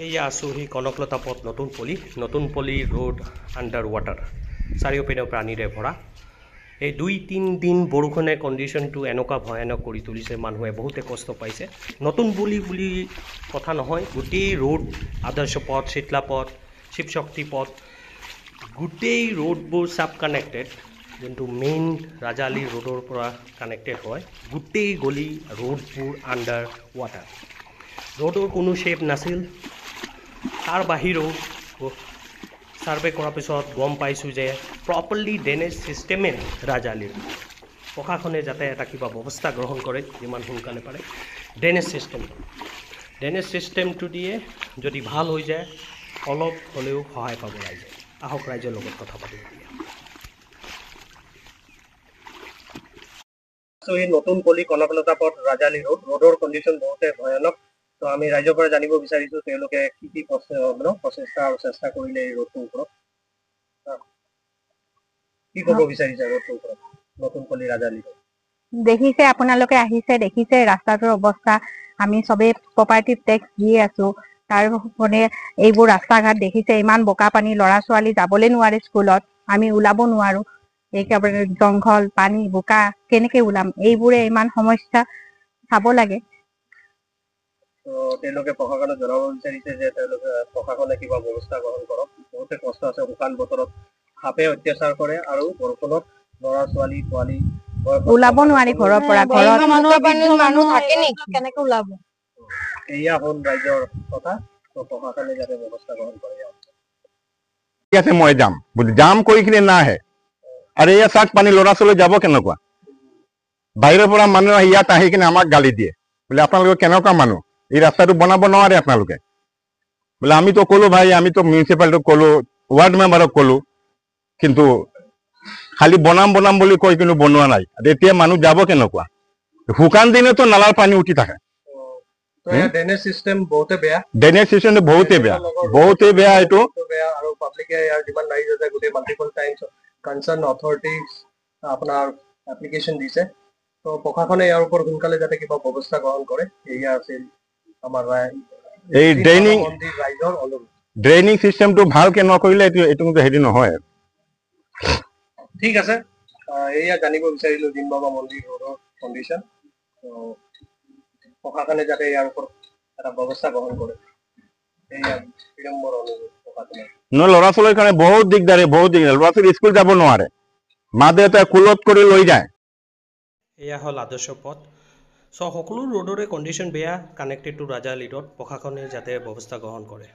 এইয়া আছোঁ সেই কনকলতা পথ নতুন পল্লী ৰোড আণ্ডাৰ ৱাটাৰ চাৰিওপিনে প্ৰাণীৰে ভৰা। এই 2-3 দিন বৰষুণে কণ্ডিশ্যনটো এনেকুৱা ভয়ানক কৰি তুলিছে, মানুহে বহুতে কষ্ট পাইছে। নতুন বুলি কথা নহয়, গোটেই ৰোড আদৰ্শ পথ, শীতলা পথ, শিৱশক্তি পথ, গোটেই ৰোডবোৰ চাব কানেক্টেড। যোনটো মেইন ৰাজালি ৰোডৰ পৰা কানেক্টেড হয়, গোটেই গলি ৰোডবোৰ আণ্ডাৰ ৱাটাৰ। ৰোডৰ কোনো শ্বেপ নাছিল। তাৰ বাহিৰেও ছাৰ্ভে কৰাৰ পিছত গম পাইছোঁ যে প্ৰপাৰলি ড্ৰেনেজ ছিষ্টেমে ৰাজালিৰ প্ৰশাসনে যাতে এটা কিবা ব্যৱস্থা গ্ৰহণ কৰে যিমান সোনকালে পাৰে। ড্ৰেনেজ ছিষ্টেমটো দিয়ে যদি ভাল হৈ যায় অলপ হ'লেও সহায় পাব ৰাইজে। আহক ৰাইজৰ লগত কথা পাতিব দিয়ে। এই নতুন পল্লী কনকলতা পথ ৰাজালি ৰোডৰ কণ্ডিশ্যন বহুতে ভয়ানক। তো আমি ৰাইজৰ পৰা জানিব বিচাৰিছোঁ তেওঁলোকে কি প্ৰচেষ্টা আৰু চেষ্টা কৰিলে এই ৰোডটোৰ ওপৰত। কি ক'ব বিচাৰিছে ৰোডটোৰ ওপৰত, নতুন পল্লী ৰাজালি? দেখিছে, আপোনালোকে আহিছে, দেখিছে ৰাস্তাটোৰ অৱস্থা। আমি চবেই প্ৰপাৰ্টি টেক্স দি আছো, তাৰ মানে এইবোৰ ৰাস্তা ঘাট দেখিছে, ইমান বোকা পানী, ল'ৰা ছোৱালী যাবলৈ নোৱাৰে স্কুলত, আমি ওলাব নোৱাৰো। একেবাৰে জংঘল, পানী, বোকা, কেনেকে ওলাম? এইবোৰে ইমান সমস্যা চাব লাগে। তেওঁলোকে প্ৰশাসনক জনাব বিচাৰিছে যে তেওঁলোকে প্ৰশাসনে কিবা ব্যৱস্থা গ্ৰহণ কৰক। বহুতে কষ্ট আছে, শুকান বতৰত সাপে অত্যাচাৰ কৰে আৰু বৰষুণত ল'ৰা ছোৱালী পোৱালী ওলাব নোৱাৰি ঘৰৰ পৰা। মানুহ থাকে নেকি, কেনেকে ওলাব? এয়া হ'ল ৰাইজৰ কথা। প্ৰশাসনে যাতে ব্যৱস্থা গ্ৰহণ কৰে। ঠিক আছে, মই যাম জাম কৰি কিনে নাহে আৰু এয়া চাক পানী ল'ৰা ছোৱালী যাব কেনেকুৱা? বাহিৰৰ পৰা মানুহ আহি ইয়াত আহি কিনে আমাক গালি দিয়ে বোলে আপোনালোকে কেনেকুৱা মানুহ, এই ৰাস্তাটো বনাব নোৱাৰে আপোনালোকে। বোলে আমিতো ক'লো ভাই, আমিতো মিউনিচিপালিটিক ক'লো, ৱাৰ্ড মেম্বাৰক ক'লো, কিন্তু খালি বনাম বুলি কৈ কিন্তু বনোৱা নাই। এতিয়া মানুহ যাব কেনেকুৱা? শুকান দিনতো নালাৰ পানী উঠি থাকে। ড্ৰেনেজ চিষ্টেম বহুতে বেয়া, বহুতে বেয়া এইটো। আৰু পাব্লিকে ইয়াৰ যিমান ৰাইজ আছে গোটেই মাল্টিপল টাইমছ কনচাৰ্ণ অথৰিটিজ আপোনাৰ এপ্লিকেশ্যন দিছে। তো প্ৰশাসনে ইয়াৰ ওপৰত সোনকালে যাতে কিবা ব্যৱস্থা গ্ৰহণ কৰে, এয়া আছিল আমাৰ এই ড্ৰেইনিং চিষ্টেমটো ভালকে নকৰিলে এইটো হেৰি নহয়। ঠিক আছে, এয়া জানিব বিচাৰিলো জিম বাবা মন্দিৰ ৰোডৰ কণ্ডিশ্যন। প্ৰশাসনে যাতে ইয়াৰ ওপৰত এটা ব্যৱস্থা গ্ৰহণ কৰে, এয়া বিড়ম্বৰ অনুৰোধ প্ৰশাসনে। ল'ৰা ছোৱালীৰ কাৰণে বহুত দিগদাৰ, ল'ৰা ছোৱালী স্কুল যাব নোৱাৰে, মা দেউতাই কুলত কৰি লৈ যায়। এয়া হ'ল আদৰ্শ পথ। সকলো ৰোডৰে কণ্ডিশ্যন বেয়া, কানেক্টেড টু ৰাজালি ৰোড। প্ৰশাসনে যাতে ব্যৱস্থা গ্ৰহণ কৰে।